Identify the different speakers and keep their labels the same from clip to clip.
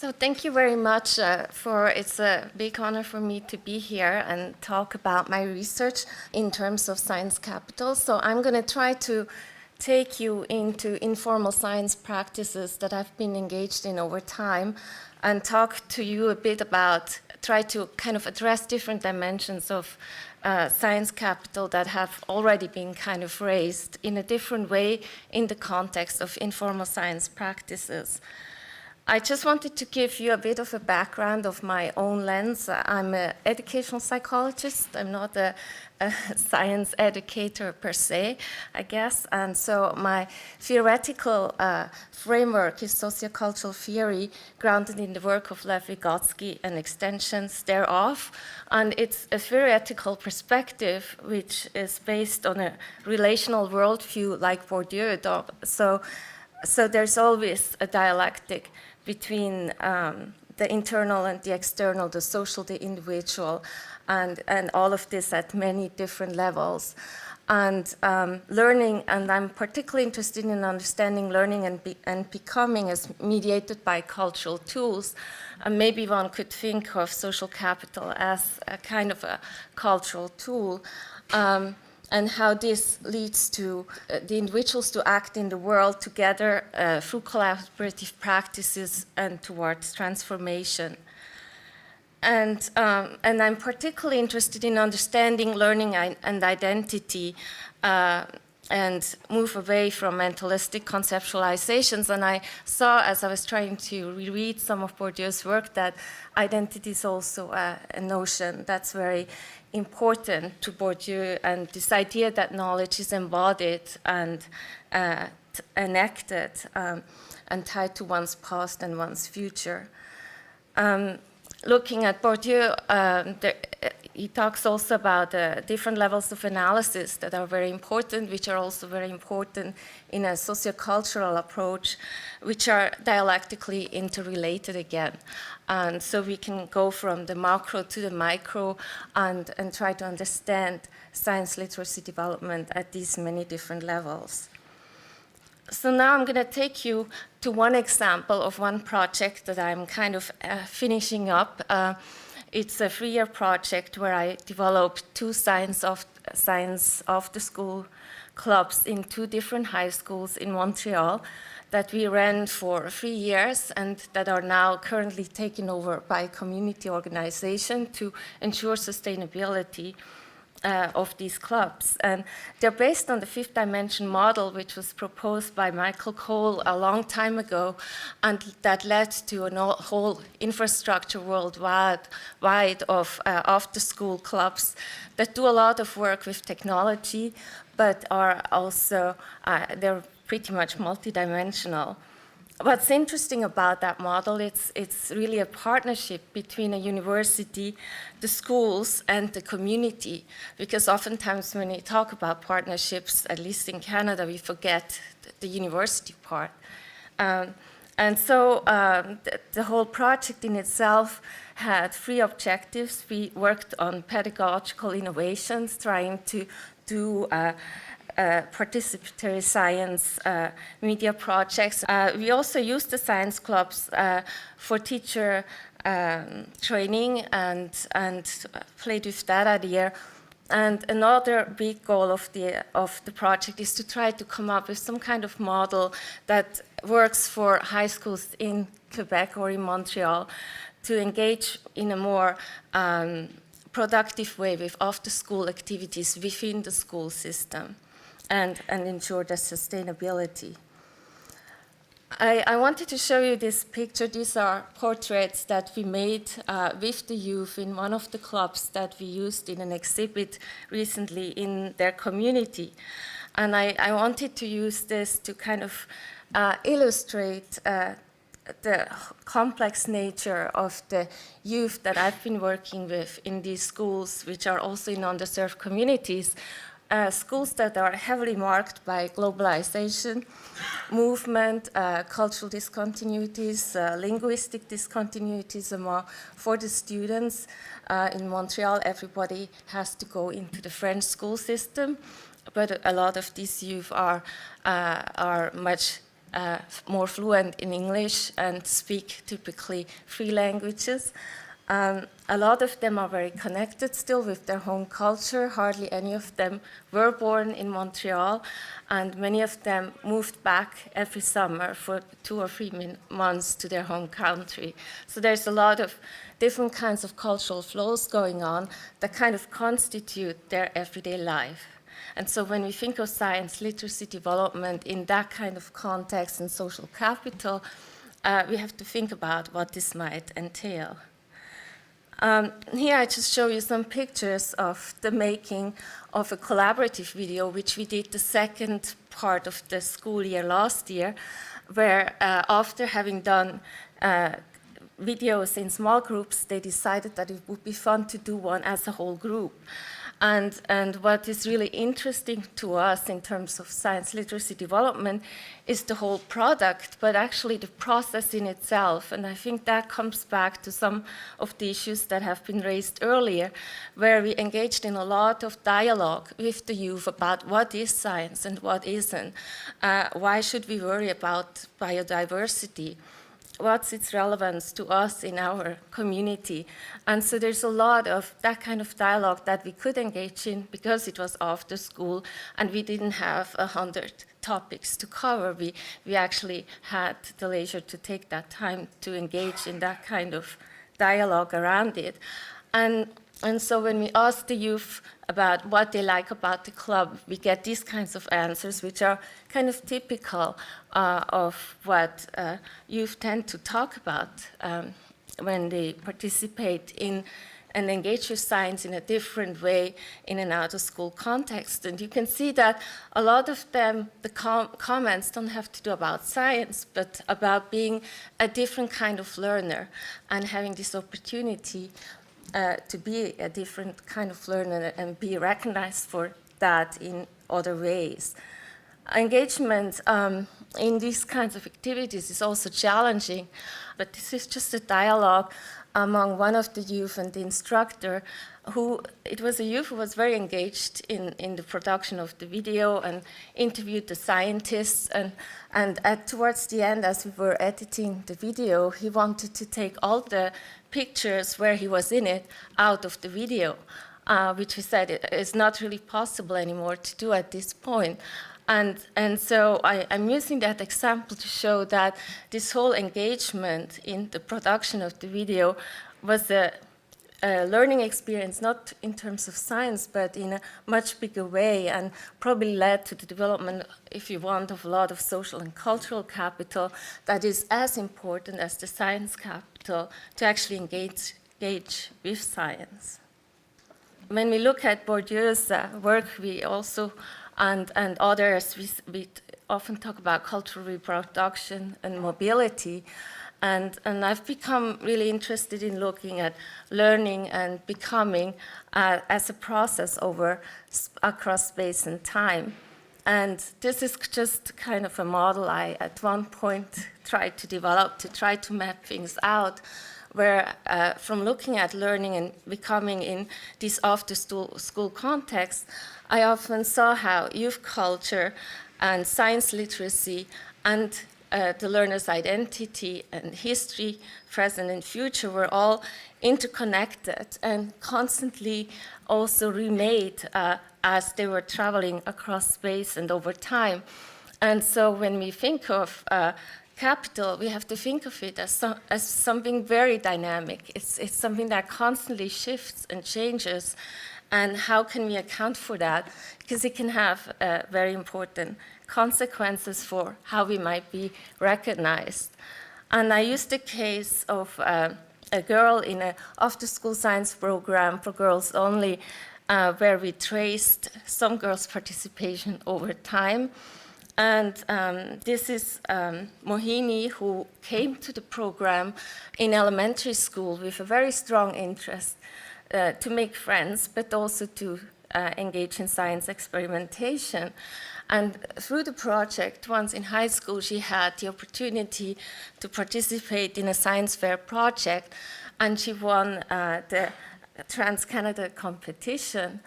Speaker 1: So thank you very much it's a big honor for me to be here and talk about my research in terms of science capital. So I'm going to try to take you into informal science practices that I've been engaged in over time and talk to you a bit about, try to kind of address different dimensions of science capital that have already been kind of raised in a different way in the context of informal science practices. I just wanted to give you a bit of a background of my own lens. I'm an educational psychologist. I'm not a science educator per se, I guess. And so my theoretical framework is sociocultural theory grounded in the work of Lev Vygotsky and extensions thereof. And it's a theoretical perspective which is based on a relational worldview like Bourdieu. So there's always a dialectic between the internal and the external, the social, the individual, and all of this at many different levels. And learning, and I'm particularly interested in understanding learning and becoming as mediated by cultural tools. And maybe one could think of social capital as a kind of a cultural tool. And how this leads to the individuals to act in the world together through collaborative practices and towards transformation. And I'm particularly interested in understanding learning and identity and move away from mentalistic conceptualizations. And I saw, as I was trying to reread some of Bourdieu's work, that identity is also a notion that's very important to Bourdieu, and this idea that knowledge is embodied and enacted and tied to one's past and one's future. Looking at Bourdieu, he talks also about different levels of analysis that are very important, which are also very important in a sociocultural approach, which are dialectically interrelated again. And so we can go from the macro to the micro and try to understand science literacy development at these many different levels. So now I'm going to take you to one example of one project that I'm kind of finishing up. It's a 3-year project where I developed 2 science after-school clubs in 2 different high schools in Montreal that we ran for 3 years and that are now currently taken over by a community organization to ensure sustainability of these clubs. And they're based on the 5th dimension model, which was proposed by Michael Cole a long time ago, and that led to a whole infrastructure worldwide of after-school clubs that do a lot of work with technology, but are also, they're pretty much multidimensional. What's interesting about that model, it's really a partnership between a university, the schools, and the community, because oftentimes when we talk about partnerships, at least in Canada, we forget the university part. And so the whole project in itself had 3 objectives. We worked on pedagogical innovations, trying to do participatory science media projects. We also used the science clubs for teacher training and played with that idea. And another big goal of the project is to try to come up with some kind of model that works for high schools in Quebec or in Montreal to engage in a more productive way with after-school activities within the school system. And ensure the sustainability. I wanted to show you this picture. These are portraits that we made with the youth in one of the clubs that we used in an exhibit recently in their community. And I wanted to use this to kind of illustrate the complex nature of the youth that I've been working with in these schools, which are also in underserved communities. Schools that are heavily marked by globalization, movement, cultural discontinuities, linguistic discontinuities for the students. In Montreal, everybody has to go into the French school system, but a lot of these youth are much more fluent in English and speak typically 3 languages. A lot of them are very connected still with their home culture. Hardly any of them were born in Montreal, and many of them moved back every summer for 2 or 3 months to their home country. So there's a lot of different kinds of cultural flows going on that kind of constitute their everyday life. And so when we think of science literacy development in that kind of context and social capital, we have to think about what this might entail. Here I just show you some pictures of the making of a collaborative video, which we did the second part of the school year last year, where after having done videos in small groups, they decided that it would be fun to do one as a whole group. And what is really interesting to us in terms of science literacy development is the whole product, but actually the process in itself. And I think that comes back to some of the issues that have been raised earlier, where we engaged in a lot of dialogue with the youth about what is science and what isn't. Why should we worry about biodiversity? What's its relevance to us in our community? And so there's a lot of that kind of dialogue that we could engage in because it was after school and we didn't have 100 topics to cover. We actually had the leisure to take that time to engage in that kind of dialogue around it. And so when we ask the youth about what they like about the club, we get these kinds of answers, which are kind of typical of what youth tend to talk about when they participate in and engage with science in a different way in an out-of-school context. And you can see that a lot of them, the comments don't have to do about science, but about being a different kind of learner and having this opportunity to be a different kind of learner and be recognized for that in other ways. Engagement in these kinds of activities is also challenging, but this is just a dialogue among one of the youth and the instructor it was a youth who was very engaged in the production of the video and interviewed the scientists. And towards the end, as we were editing the video, he wanted to take all the pictures where he was in it out of the video, which he said is not really possible anymore to do at this point. And so I'm using that example to show that this whole engagement in the production of the video was a learning experience, not in terms of science, but in a much bigger way, and probably led to the development, if you want, of a lot of social and cultural capital that is as important as the science capital to actually engage with science. When we look at Bourdieu's work, we also, and others, we often talk about cultural reproduction and mobility. And I've become really interested in looking at learning and becoming as a process across space and time. And this is just kind of a model I, at one point, tried to develop to try to map things out, where from looking at learning and becoming in this after-school context, I often saw how youth culture and science literacy and the learner's identity and history, present and future, were all interconnected and constantly also remade as they were traveling across space and over time. And so when we think of capital, we have to think of it as something very dynamic. It's something that constantly shifts and changes. And how can we account for that? Because it can have very important consequences for how we might be recognized. And I used the case of a girl in an after-school science program for girls only, where we traced some girls' participation over time. And this is Mohini, who came to the program in elementary school with a very strong interest to make friends, but also to engage in science experimentation. And through the project, once in high school, she had the opportunity to participate in a science fair project, and she won the Trans-Canada competition.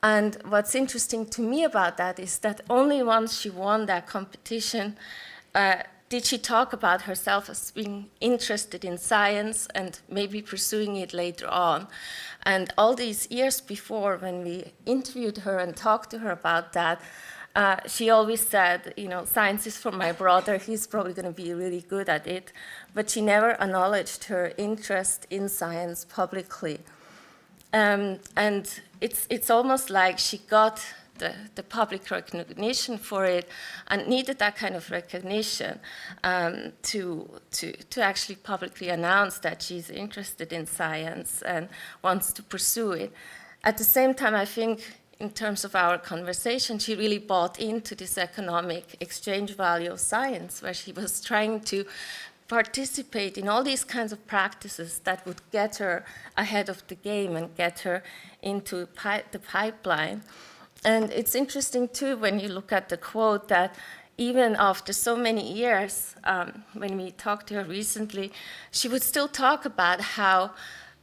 Speaker 1: And what's interesting to me about that is that only once she won that competition, did she talk about herself as being interested in science and maybe pursuing it later on? And all these years before, when we interviewed her and talked to her about that, she always said, science is for my brother, he's probably going to be really good at it. But she never acknowledged her interest in science publicly. And it's almost like she got the public recognition for it and needed that kind of recognition to actually publicly announce that she's interested in science and wants to pursue it. At the same time, I think in terms of our conversation, she really bought into this economic exchange value of science, where she was trying to participate in all these kinds of practices that would get her ahead of the game and get her into the pipeline. And it's interesting, too, when you look at the quote, that even after so many years, when we talked to her recently, she would still talk about how,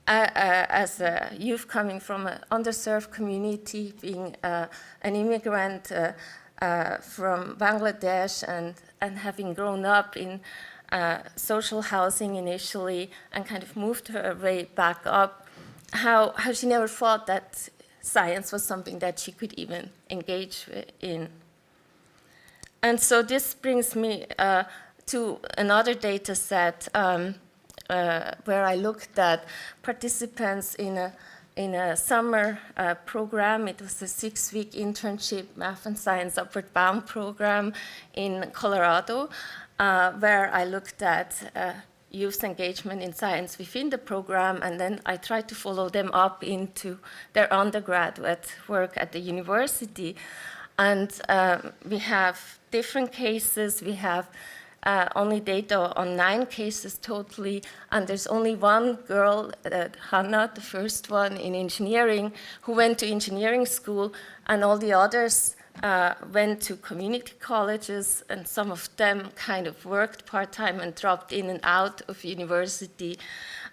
Speaker 1: as a youth coming from an underserved community, being an immigrant from Bangladesh and having grown up in social housing initially and kind of moved her way back up, how she never thought that science was something that she could even engage in. And so this brings me to another data set where I looked at participants in a summer program. It was a 6-week internship math and science upward bound program in Colorado, where I looked at youth engagement in science within the program, and then I tried to follow them up into their undergraduate work at the university. And we have different cases. We have only data on 9 cases totally, and there's only one girl, Hannah, the first one in engineering, who went to engineering school, and all the others went to community colleges, and some of them kind of worked part-time and dropped in and out of university.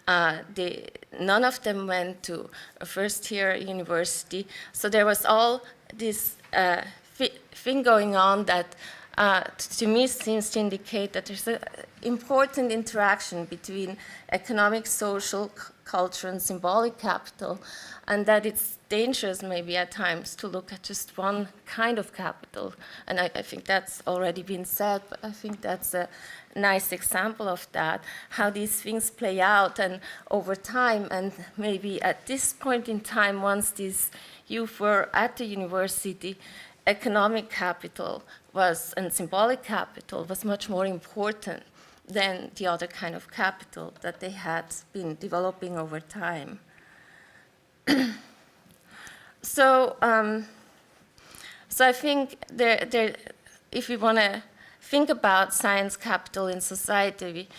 Speaker 1: None of them went to a first-year university. So there was all this thing going on that to me seems to indicate that there's an important interaction between economic, social, culture, and symbolic capital, and that it's dangerous maybe at times to look at just one kind of capital. And I think that's already been said, but I think that's a nice example of that, how these things play out and over time. And maybe at this point in time, once these youth were at the university, economic capital and symbolic capital was much more important than the other kind of capital that they had been developing over time. So I think if we want to think about science capital in society,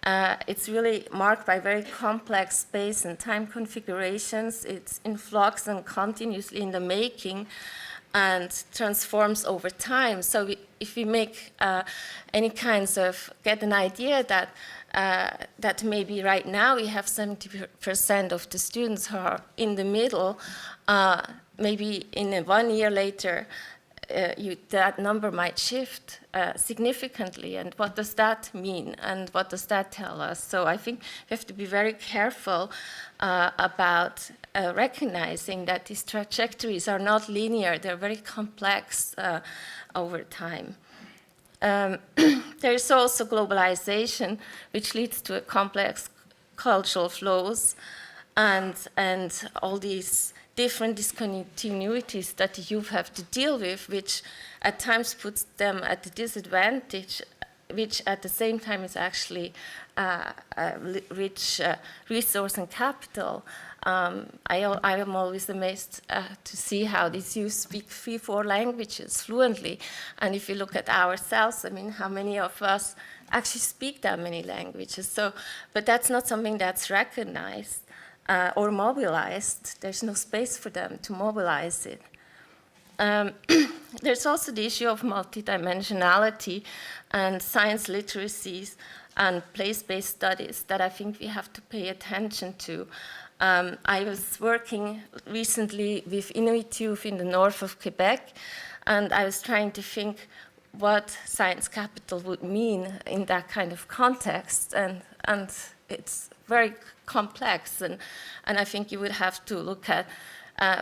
Speaker 1: it's really marked by very complex space and time configurations. It's in flux and continuously in the making and transforms over time. So if we make any kinds of, get an idea that maybe right now we have 70% of the students who are in the middle, maybe in 1 year later, that number might shift significantly. And what does that mean? And what does that tell us? So I think we have to be very careful about recognizing that these trajectories are not linear. They're very complex over time. There is also globalization, which leads to a complex cultural flows and all these different discontinuities that the youth have to deal with, which at times puts them at a disadvantage, which at the same time is actually a rich resource and capital. I am always amazed to see how these youth speak 3-4 languages fluently. And if you look at ourselves, I mean, how many of us actually speak that many languages? So, but that's not something that's recognized or mobilized. There's no space for them to mobilize it. There's also the issue of multidimensionality and science literacies and place-based studies that I think we have to pay attention to. I was working recently with Inuit youth in the north of Quebec, and I was trying to think what science capital would mean in that kind of context, and it's very complex, and I think you would have to look at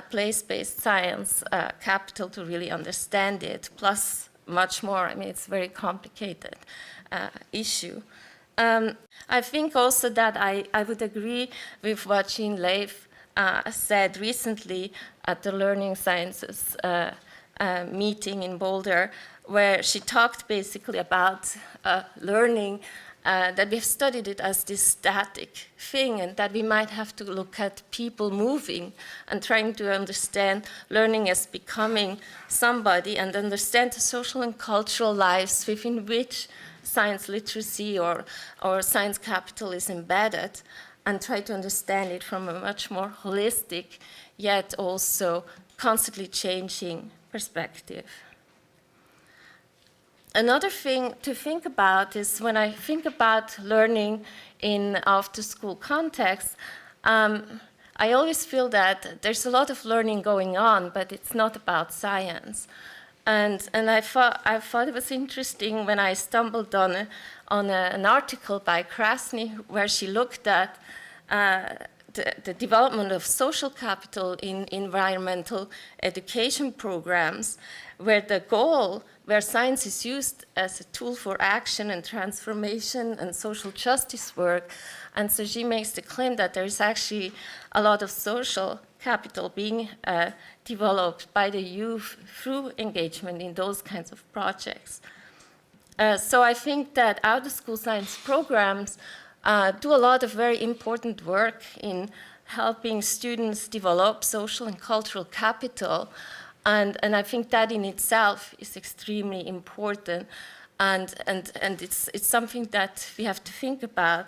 Speaker 1: place-based science capital to really understand it, plus much more. I mean, it's a very complicated issue. I think also that I would agree with what Jean Leif said recently at the Learning Sciences meeting in Boulder, where she talked basically about learning, that we've studied it as this static thing, and that we might have to look at people moving and trying to understand learning as becoming somebody, and understand the social and cultural lives within which science literacy or science capital is embedded, and try to understand it from a much more holistic, yet also constantly changing perspective. Another thing to think about is when I think about learning in after-school context, I always feel that there's a lot of learning going on, but it's not about science. And I thought it was interesting when I stumbled on an article by Krasny where she looked at the development of social capital in environmental education programs, where the goal, where science is used as a tool for action and transformation and social justice work. And so she makes the claim that there is actually a lot of social capital being developed by the youth through engagement in those kinds of projects. So I think that out-of-school science programs do a lot of very important work in helping students develop social and cultural capital. And I think that in itself is extremely important. And it's something that we have to think about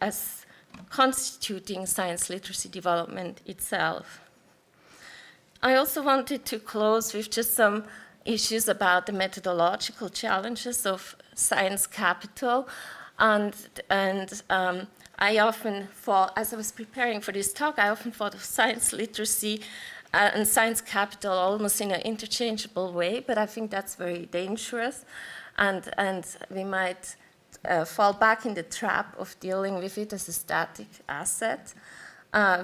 Speaker 1: as constituting science literacy development itself. I also wanted to close with just some issues about the methodological challenges of science capital. And I often thought, as I was preparing for this talk, I often thought of science literacy and science capital almost in an interchangeable way, but I think that's very dangerous. And we might fall back in the trap of dealing with it as a static asset.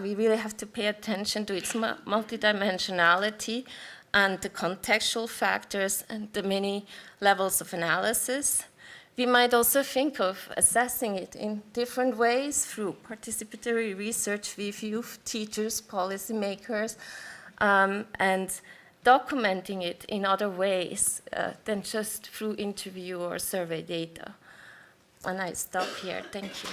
Speaker 1: We really have to pay attention to its multidimensionality and the contextual factors and the many levels of analysis. We might also think of assessing it in different ways through participatory research with youth, teachers, policymakers, and documenting it in other ways than just through interview or survey data. And I stop here. Thank you.